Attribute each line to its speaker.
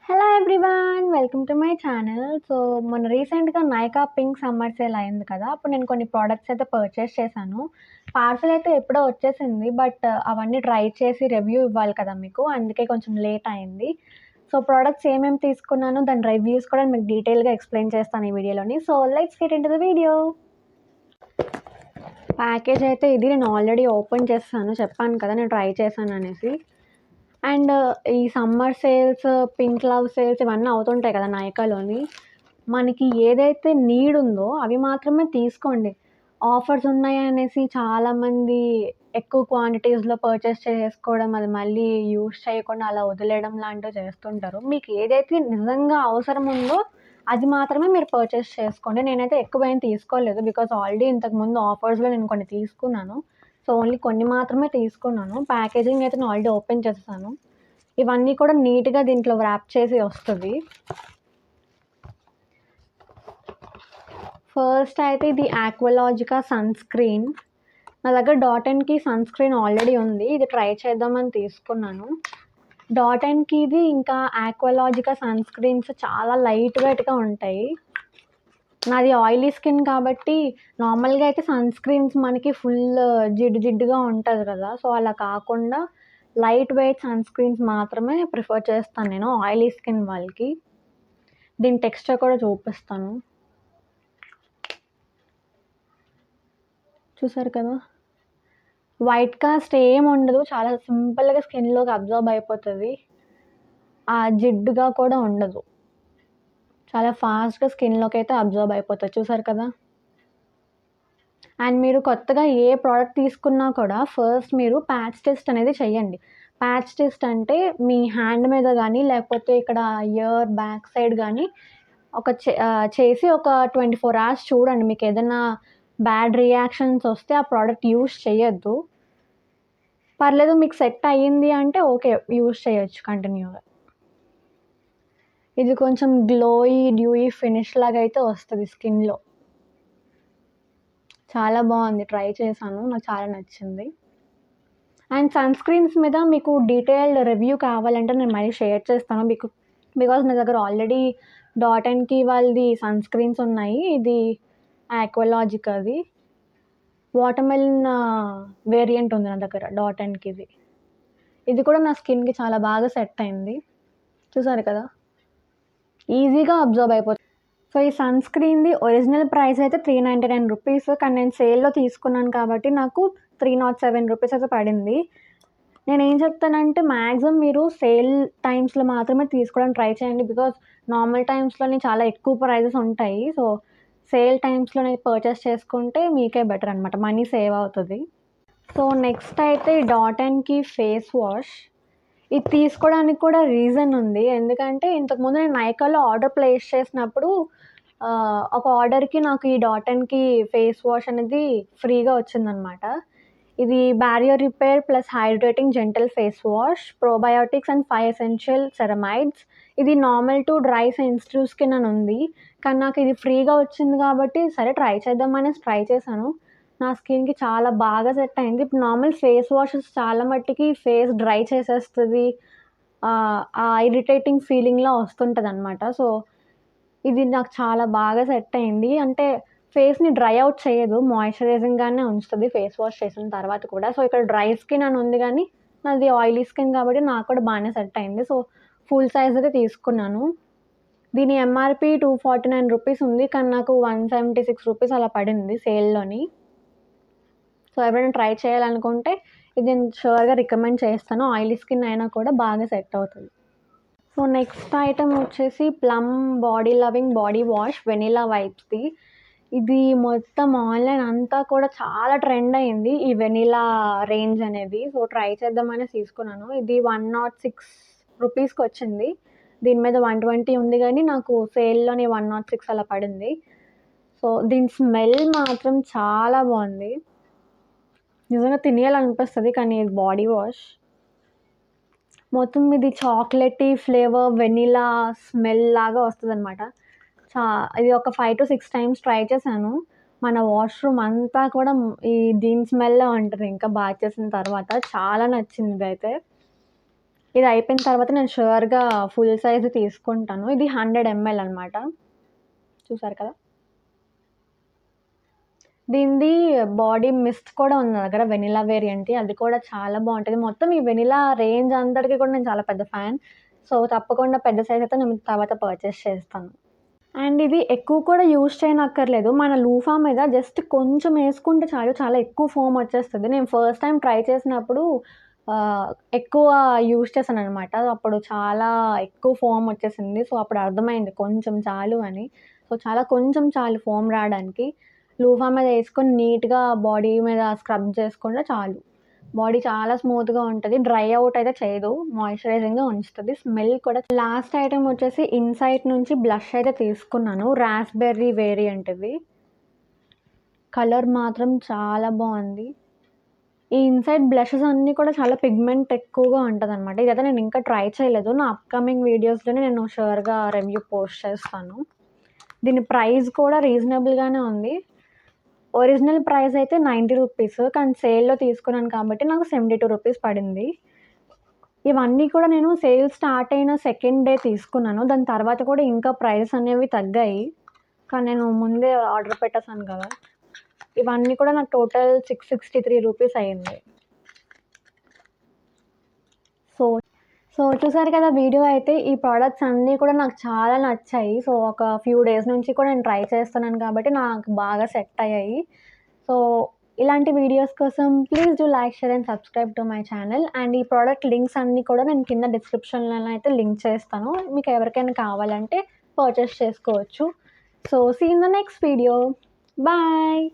Speaker 1: Hello everyone! Welcome to my channel. మొన్న రీసెంట్‌గా Nykaa pink summer sale అయింది కదా! అప్పుడు నేను కొన్ని ప్రొడక్ట్స్ అయితే పర్చేస్ చేశాను. పార్సెల్ అయితే ఎప్పుడో వచ్చేసింది. బట్ అవన్నీ ట్రై చేసి రివ్యూ ఇవ్వాలి కదా మీకు. అందుకే కొంచెం లేట్ అయింది. ప్రొడక్ట్స్ ఏమేమి తీసుకున్నానో దాని రివ్యూస్ కూడా మీకు డీటెయిల్‌గా ఎక్స్‌ప్లెయిన్ చేస్తాను ఈ వీడియోలోని. Let's get into the video. Package అయితే ఇది నేను ఆల్రెడీ ఓపెన్ చేసేసాను. చెప్పాను కదా నేను ట్రై చేశాననేసి. అండ్ ఈ summer sales, pink love sales ఇవన్నీ అవుతుంటాయి కదా నైకాలోని. మనకి ఏదైతే నీడ్ ఉందో అవి మాత్రమే తీసుకోండి. ఆఫర్స్ ఉన్నాయనేసి చాలామంది ఎక్కువ క్వాంటిటీస్‌లో పర్చేస్ చేసుకోవడం, అది మళ్ళీ యూజ్ చేయకుండా అలా వదిలేయడం లాంటివి చేస్తుంటారు. మీకు ఏదైతే నిజంగా అవసరం ఉందో అది మాత్రమే మీరు పర్చేస్ చేసుకోండి. నేనైతే ఎక్కువేం తీసుకోలేదు. బికాజ్ ఆల్రెడీ ఇంతకుముందు ఆఫర్స్‌లో నేను కొన్ని తీసుకున్నాను. ఓన్లీ కొన్ని మాత్రమే తీసుకున్నాను. ప్యాకేజింగ్ అయితే నేను ఆల్రెడీ ఓపెన్ చేసేసాను. ఇవన్నీ కూడా నీట్‌గా దీంట్లో వ్రాప్ చేసి వస్తది. ఫస్ట్ అయితే ఇది ఆక్వాలాజికా సన్ స్క్రీన్. నా దగ్గర డాట్ అండ్‌కి సన్ స్క్రీన్ ఆల్రెడీ ఉంది. ఇది ట్రై చేద్దామని తీసుకున్నాను. డాట్ అండ్‌కిది ఇంకా ఆక్వాలాజికా సన్ స్క్రీన్స్ చాలా లైట్ వెయిట్‌గా ఉంటాయి. నాది ఆయిలీ స్కిన్ కాబట్టి నార్మల్‌గా అయితే సన్ స్క్రీన్స్ మనకి ఫుల్ జిడ్డు జిడ్డుగా ఉంటది కదా! అలా కాకుండా లైట్ వెయిట్ సన్ స్క్రీన్స్ మాత్రమే ప్రిఫర్ చేస్తాను నేను ఆయిలీ స్కిన్ వాళ్ళకి. దీని టెక్స్చర్ కూడా చూపిస్తాను. చూసారు కదా! వైట్ కాస్ట్ ఏముండదు. చాలా సింపుల్‌గా స్కిన్‌లోకి అబ్జార్బ్ అయిపోతది. జిడ్డుగా కూడా ఉండదు. చాలా ఫాస్ట్‌గా స్కిన్‌లోకైతే అబ్జార్బ్ అయిపోతది. చూసారు కదా! అండ్ మీరు కొత్తగా ఏ ప్రోడక్ట్ తీసుకున్నా కూడా ఫస్ట్ మీరు ప్యాచ్ టెస్ట్ అనేది చెయ్యండి. ప్యాచ్ టెస్ట్ అంటే మీ హ్యాండ్ మీద గానీ, లేకపోతే ఇక్కడ ఇయర్ బ్యాక్ సైడ్ గానీ చేసి ఒక 24 అవర్స్ చూడండి. మీకేదన్నా బ్యాడ్ రియాక్షన్స్ వస్తే ఆ ప్రోడక్ట్ యూజ్ చెయ్యొద్దు. పర్లేదు మీకు సెట్ అయ్యింది అంటే ఓకే. యూజ్ చేయొచ్చు కంటిన్యూగా. ఇది కొంచెం గ్లోయీ, డ్యూయీ ఫినిష్ లాగా అయితే వస్తది స్కిన్‌లో. చాలా బావుంది. ట్రై చేశాను. నాకు చాలా నచ్చింది. అండ్ సన్ స్క్రీన్స్ మీద మీకు డీటెయిల్డ్ రివ్యూ కావాలంటే నేను మళ్ళీ షేర్ చేస్తాను. బికాజ్ నా దగ్గర ఆల్రెడీ డాట్ అండ్‌కి వాళ్ళది సన్ స్క్రీన్స్ ఉన్నాయి. ఇది ఆక్వాలాజికాది. వాటర్‌మెలన్ వేరియంట్ ఉంది నా దగ్గర డాట్ అండ్‌కిది. ఇది కూడా నా స్కిన్‌కి చాలా బాగా సెట్ అయింది. చూసారు కదా! ఈజీగా అబ్జార్బ్ అయిపోతుంది. ఈ సన్ స్క్రీన్‌ది ఒరిజినల్ ప్రైస్ అయితే ₹399 కానీ నేను సేల్‌లో తీసుకున్నాను కాబట్టి నాకు ₹307 అయితే పడింది. నేనేం చెప్తానంటే మాక్సిమం మీరు సేల్ టైమ్స్‌లో మాత్రమే తీసుకోవడానికి ట్రై చేయండి. బికాజ్ నార్మల్ టైమ్స్‌లోనే చాలా ఎక్కువ ప్రైజెస్ ఉంటాయి. సేల్ టైమ్స్‌లోనే పర్చేస్ చేసుకుంటే మీకే బెటర్ అనమాట. మనీ సేవ్ అవుతది. నెక్స్ట్ అయితే డాట్ అండ్‌కి ఫేస్ వాష్. ఇది తీసుకోవడానికి కూడా రీజన్ ఉంది. ఎందుకంటే ఇంతకుముందు నేను నైకాలో ఆర్డర్ ప్లేస్ చేసినప్పుడు ఒక ఆర్డర్‌కి నాకు ఈ డాట్ అండ్‌కి ఫేస్ వాష్ అనేది ఫ్రీగా వచ్చిందనమాట. ఇది barrier repair plus hydrating gentle face wash, probiotics and 5 essential ceramides. ఇది normal to dry sensitive skin అని ఉంది. కానీ నాకు ఇది ఫ్రీగా వచ్చింది కాబట్టి సరే ట్రై చేద్దాం అనేసి ట్రై చేశాను. నా స్కిన్‌కి చాలా బాగా సెట్ అయింది. ఇప్పుడు నార్మల్ ఫేస్ వాషెస్ చాలా మట్టికి ఫేస్ డ్రై చేసేస్తది. ఆ ఇరిటేటింగ్ ఫీలింగ్‌లా వస్తుంటదనమాట. ఇది నాకు చాలా బాగా సెట్ అయింది. అంటే ఫేస్‌ని డ్రై అవుట్ చేయదు. మాయిశ్చరైజింగ్‌గానే ఉంచుతది ఫేస్ వాష్ చేసిన తర్వాత కూడా. ఇక్కడ డ్రై స్కిన్ అని ఉంది గానీ, నాది ఆయిలీ స్కిన్ కాబట్టి నాకు కూడా బానే సెట్ అయింది. ఫుల్ సైజ్ అయితే తీసుకున్నాను. దీని ఎంఆర్‌పీ ₹249 ఉంది. కానీ నాకు ₹176 అలా పడింది సేల్‌లోని. ఎవరైనా ట్రై చేయాలనుకుంటే ఇది నేను ష్యూర్‌గా రికమెండ్ చేస్తాను. ఆయిలీ స్కిన్ అయినా కూడా బాగా సెట్ అవుతది. నెక్స్ట్ ఐటెమ్ వచ్చేసి plum body loving body wash vanilla వైబ్స్‌ది. ఇది మొత్తం ఆన్‌లైన్ అంతా కూడా చాలా ట్రెండ్ అయింది. ఈ వెనిలా రేంజ్ అనేది. ట్రై చేద్దామనేసి తీసుకున్నాను. ఇది ₹106 వచ్చింది. దీని మీద 120 ఉంది గానీ నాకు సేల్‌లోని 106 అలా పడింది. దీని స్మెల్ మాత్రం చాలా బావుంది. నిజంగా తినేయాలనిపిస్తది. కానీ ఇది బాడీ వాష్. మొత్తం ఇది చాక్లెటీ ఫ్లేవర్ వెనిలా స్మెల్ లాగా వస్తదనమాట. ఇది ఒక 5-6 టైమ్స్ ట్రై చేశాను. మన వాష్‌రూమ్ అంతా కూడా దీని స్మెల్లే ఉంటది ఇంకా బాత్ చేసిన తర్వాత. చాలా నచ్చింది ఇదైతే. ఇది అయిపోయిన తర్వాత నేను ష్యూర్‌గా ఫుల్ సైజ్ తీసుకుంటాను. ఇది 100 ml అనమాట. చూసారు కదా! దీనిది బాడీ మిస్ట్ కూడా ఉంది నా దగ్గర వెనిలా వేరియంట్. అది కూడా చాలా బావుంటది. మొత్తం ఈ వెనిలా రేంజ్ అందరికి కూడా నేను చాలా పెద్ద ఫ్యాన్. సో, తప్పకుండా పెద్ద సైజ్ అయితే నేను తర్వాత పర్చేస్ చేస్తాను. అండ్ ఇది ఎక్కువ కూడా యూజ్ చేయనక్కర్లేదు. మన లూఫా మీద జస్ట్ కొంచెం యేసుకుంటే చాలు. చాలా ఎక్కువ ఫోమ్ వచ్చేస్తది. నేను ఫస్ట్ టైమ్ ట్రై చేసినప్పుడు ఎక్కువ యూజ్ చేశాననమాట. అప్పుడు చాలా ఎక్కువ ఫోమ్ వచ్చేసింది. సో, అప్పుడు అర్థమైంది కొంచెం చాలు అని. సో, చాలా కొంచెం చాలు ఫోమ్ రాడానికి. లూఫా మీద యేసుకొని నీట్‌గా బాడీ మీద స్క్రబ్ చేసుకుంటే చాలు. బాడీ చాలా స్మూత్‌గా ఉంటది. డ్రై అవుట్ అయితే చేయదు. మాయిశ్చరైజింగ్‌గా ఉంచుతది. స్మెల్ కూడా లాస్ట్ ఐటెమ్ వచ్చేసి ఇన్‌సైట్ నుంచి బ్లష్ అయితే తీసుకున్నాను. రాస్బెర్రీ వేరియంట్ ఇది. కలర్ మాత్రం చాలా బావుంది. ఈ ఇన్‌సైడ్ బ్లషెస్ అన్నీ కూడా చాలా పిగ్మెంట్ ఎక్కువగా ఉంటదనమాట. ఇదైతే నేను ఇంకా ట్రై చేయలేదు. నా అప్‌కమింగ్ వీడియోస్‌లోనే నేను ష్యూర్‌గా రివ్యూ పోస్ట్ చేస్తాను. దీని ప్రైస్ కూడా రీజనబుల్‌గానే ఉంది. ఒరిజినల్ ప్రైస్ అయితే 90 రూపీస్. కానీ సేల్‌లో తీసుకున్నాను కాబట్టి నాకు 72 రూపీస్ పడింది. ఇవన్నీ కూడా నేను సేల్ స్టార్ట్ అయిన సెకండ్ డే తీసుకున్నాను. దాని తర్వాత కూడా ఇంకా ప్రైస్ అనేవి తగ్గాయి. కానీ నేను ముందే ఆర్డర్ పెట్టేసాను కదా! ఇవన్నీ కూడా నాకు టోటల్ 663 రూపీస్ అయింది. సో సో, చూసారు కదా వీడియో అయితే ఈ ప్రొడక్ట్స్ అన్నీ కూడా నాకు చాలా నచ్చాయి. సో, ఒక ఫ్యూ డేస్ నుంచి కూడా నేను ట్రై చేస్తున్నాను కాబట్టి నాకు బాగా సెట్ అయ్యాయి. సో, ఇలాంటి వీడియోస్ కోసం please do like, share and subscribe to my channel. And ఈ ప్రొడక్ట్ లింక్స్ అన్నీ కూడా నేను కింద డిస్క్రిప్షన్‌లో అయితే లింక్ చేస్తాను. మీకు ఎవరికైనా కావాలంటే పర్చేస్ చేసుకోవచ్చు. So, see in the next video. Bye.